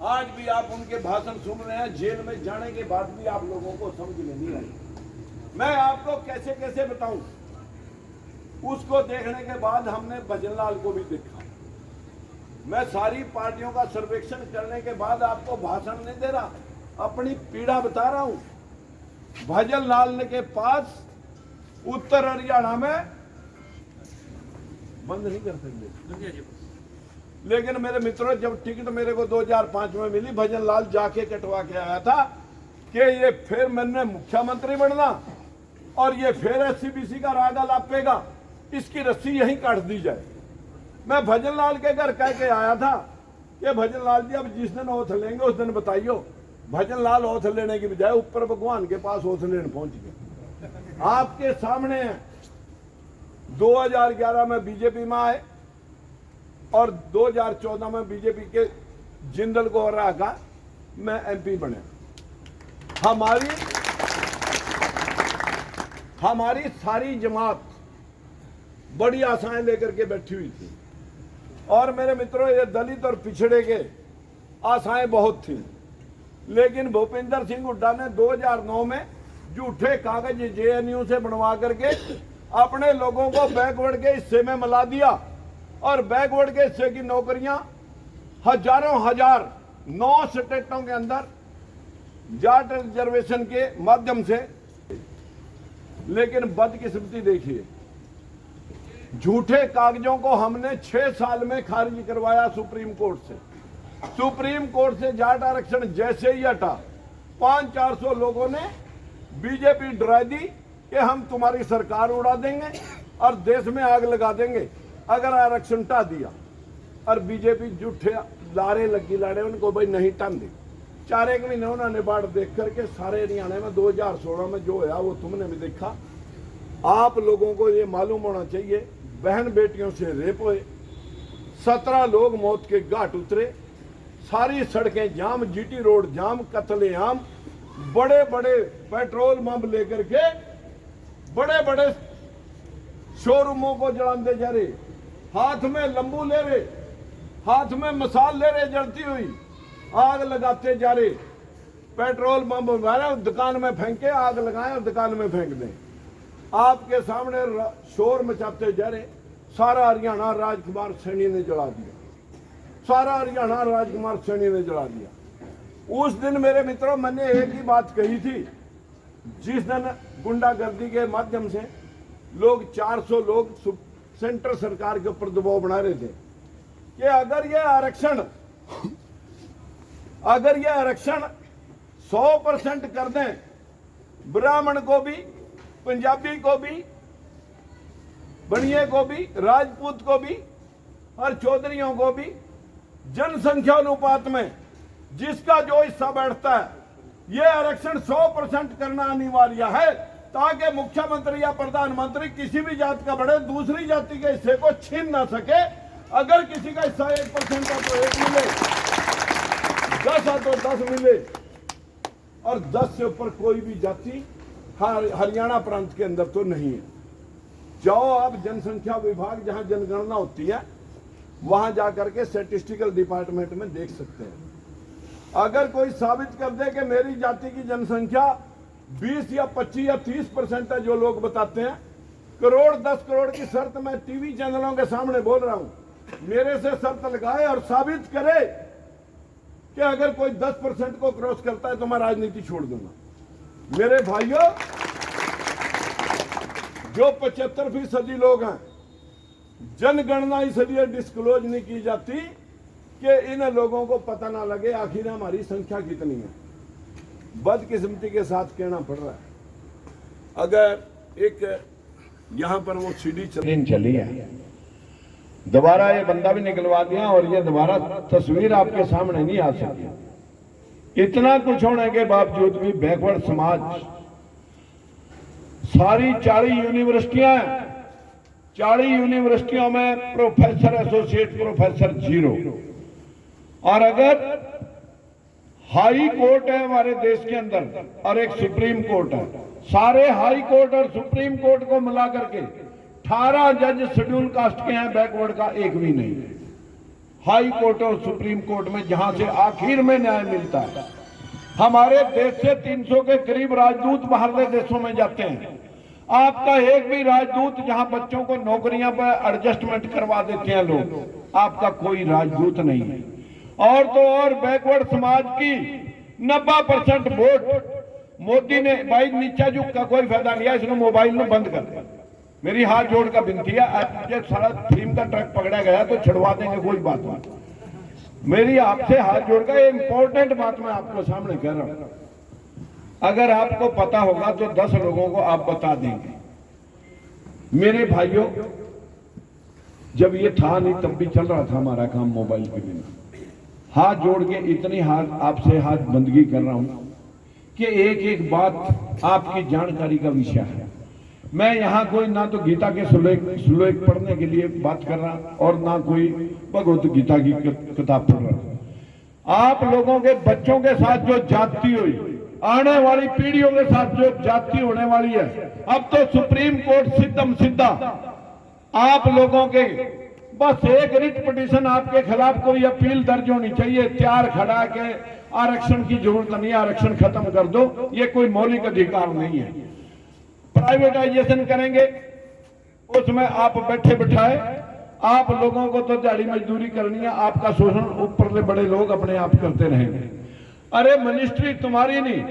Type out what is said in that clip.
आज भी आप उनके भाषण सुन रहे हैं, जेल में जाने के बाद भी आप लोगों को समझ में नहीं आई। मैं आपको कैसे कैसे बताऊं। उसको देखने के बाद हमने भजनलाल को भी देखा। मैं सारी पार्टियों का सर्वेक्षण करने के बाद आपको भाषण नहीं दे रहा, अपनी पीड़ा बता रहा हूं। भजनलाल के पास उत्तर हरियाणा में बंद नहीं कर सकते, लेकिन मेरे मित्रों जब टिकट मेरे को 2005 में मिली, भजनलाल जाके कटवा के आया था कि ये फिर मैंने मुख्यमंत्री बनना और ये फिर एससीबीसी का रागा लापेगा, इसकी रस्सी यहीं काट दी जाए। मैं भजनलाल के घर कह के आया था कि भजनलाल जी अब जिस दिन ओथ लेंगे उस दिन बताइयो। भजनलाल ओथ लेने की बजाय ऊपर भगवान के पास ओथ लेने पहुंच गए। आपके सामने 2011 में बीजेपी में आए और 2014 में बीजेपी के जिंदल को हरा का मैं एमपी बने। हमारी सारी जमात बड़ी आशाएं लेकर के बैठी हुई थी और मेरे मित्रों ये दलित और पिछड़े के आशाएं बहुत थी, लेकिन भूपेंद्र सिंह हुड्डा ने 2009 में झूठे कागज जेएनयू से बनवा करके अपने लोगों को बैकवर्ड के हिस्से में मिला दिया और बैकवर्ड के हिस्से की नौकरियां हजारों हजार 9 स्टेटों के अंदर जाट रिजर्वेशन के माध्यम से। लेकिन बदकिस्मती देखिए, झूठे कागजों को हमने 6 साल में खारिज करवाया सुप्रीम कोर्ट से। सुप्रीम कोर्ट से जाट आरक्षण जैसे ही हटा, 500-400 लोगों ने बीजेपी डरा दी कि हम तुम्हारी सरकार उड़ा देंगे और देश में आग लगा देंगे अगर आरक्षण हटा दिया। और बीजेपी झूठे लारे लगी लाड़े उनको भाई नहीं टान दी। 4 महीने उन्होंने बाढ़ देख करके सारे हरियाणा में 2016 में जो होया वो तुमने भी देखा। आप लोगों को ये मालूम होना चाहिए, बहन बेटियों से रेप हुए, 17 लोग मौत के घाट उतरे, सारी सड़कें जाम, जीटी रोड जाम, कत्लेआम, बड़े बड़े पेट्रोल पंप लेकर के बड़े बड़े शोरूमों को जलाते जा रहे, हाथ में लंबू ले रहे, हाथ में मसाल ले रहे, जलती हुई आग लगाते जा रहे। पेट्रोल पंप दुकान में फेंके, आग लगाएं और दुकान में फेंक दें। आपके सामने शोर मचाते जा रहे। सारा हरियाणा राजकुमार सैनी ने जला दिया, सारा हरियाणा राजकुमार सैनी ने जला दिया। उस दिन मेरे मित्रों मैंने एक ही बात कही थी, जिस दिन गुंडागर्दी के माध्यम से लोग 400 लोग सेंटर सरकार के ऊपर दबाव बना रहे थे कि अगर ये आरक्षण 100% कर दें, ब्राह्मण को भी, पंजाबी को भी, बनिए को भी, राजपूत को भी और चौधरियों को भी जनसंख्या अनुपात में जिसका जो हिस्सा बैठता है, ये आरक्षण 100% करना अनिवार्य है ताकि मुख्यमंत्री या प्रधानमंत्री किसी भी जात का बढ़े दूसरी जाति के हिस्से को छीन ना सके। अगर किसी का हिस्सा 1% का तो 1 मिले, 10 है तो 10 मिले और 10 से ऊपर कोई भी जाति हरियाणा प्रांत के अंदर तो नहीं है। जाओ आप जनसंख्या विभाग जहां जनगणना होती है वहां जाकर के स्टैटिस्टिकल डिपार्टमेंट में देख सकते हैं। अगर कोई साबित कर दे कि मेरी जाति की जनसंख्या 20 या 25 या 30% है, जो लोग बताते हैं, करोड़ 10 करोड़ की शर्त मैं टीवी चैनलों के सामने बोल रहा हूं, मेरे से शर्त लगाए और साबित करे कि अगर कोई 10% को क्रॉस करता है तो मैं राजनीति छोड़ दूंगा। मेरे भाइयों, जो 75% लोग हैं, जनगणना इसलिए डिस्क्लोज नहीं की जाती कि इन लोगों को पता ना लगे आखिर हमारी संख्या कितनी है। बदकिस्मती के साथ कहना पड़ रहा है। अगर एक यहां पर वो सीढ़ी चली है, दोबारा ये बंदा भी निकलवा दिया और ये दोबारा तस्वीर आपके सामने नहीं आ सकती। इतना कुछ होने के बावजूद भी बैकवर्ड समाज, सारी 40 यूनिवर्सिटियां, 40 यूनिवर्सिटियों में प्रोफेसर, एसोसिएट प्रोफेसर 0। और अगर हाई कोर्ट है हमारे देश के अंदर और एक सुप्रीम कोर्ट है, सारे हाई कोर्ट और सुप्रीम कोर्ट को मिला करके 18 जज शेड्यूल कास्ट के हैं, बैकवर्ड का एक भी नहीं। हाई कोर्ट और सुप्रीम कोर्ट में, जहां से आखिर में न्याय मिलता है। हमारे देश से 300 के करीब राजदूत बाहरले देशों में जाते हैं। आपका एक भी राजदूत, जहां बच्चों को नौकरियां पर एडजस्टमेंट करवा देते हैं लोग, आपका कोई राजदूत नहीं है। और तो और बैकवर्ड समाज की 90% वोट मोदी ने, भाई नीचा झुक का कोई फायदा नहीं है, इसने मोबाइल में बंद कर दिया। मेरी हाथ जोड़ का विनती है, आज मुझे सारा थीम का ट्रक पकड़ा गया तो छुड़वा देंगे, कोई बात नहीं। मेरी आपसे हाथ जोड़ का इंपॉर्टेंट बात मैं आपको सामने कह रहा हूं, अगर आपको पता होगा तो 10 लोगों को आप बता देंगे। मेरे भाइयों, जब ये था नहीं तब भी चल रहा था हमारा काम मोबाइल के बिना। हाथ जोड़ के इतनी हाथ आपसे हाथ बंदगी कर रहा हूं कि एक एक बात आपकी जानकारी का विषय है। मैं यहाँ कोई ना तो गीता के श्लोक पढ़ने के लिए बात कर रहा और ना कोई भगवत गीता की किताब पढ़ रहा। आप लोगों के बच्चों के साथ जो जाति हुई, आने वाली पीढ़ियों के साथ जो जाति होने वाली है, अब तो सुप्रीम कोर्ट सिद्धम सिद्धा आप लोगों के बस एक रिट पिटीशन आपके खिलाफ कोई अपील दर्ज होनी चाहिए, तैयार खड़ा के आरक्षण की जरूरत नहीं, आरक्षण खत्म कर दो, ये कोई मौलिक अधिकार नहीं है। प्राइवेटाइजेशन करेंगे, उसमें आप बैठे बिठाए, आप लोगों को तो दिहाड़ी मजदूरी करनी है, आपका शोषण ऊपर से बड़े लोग अपने आप करते रहेंगे। अरे मिनिस्ट्री तुम्हारी नहीं,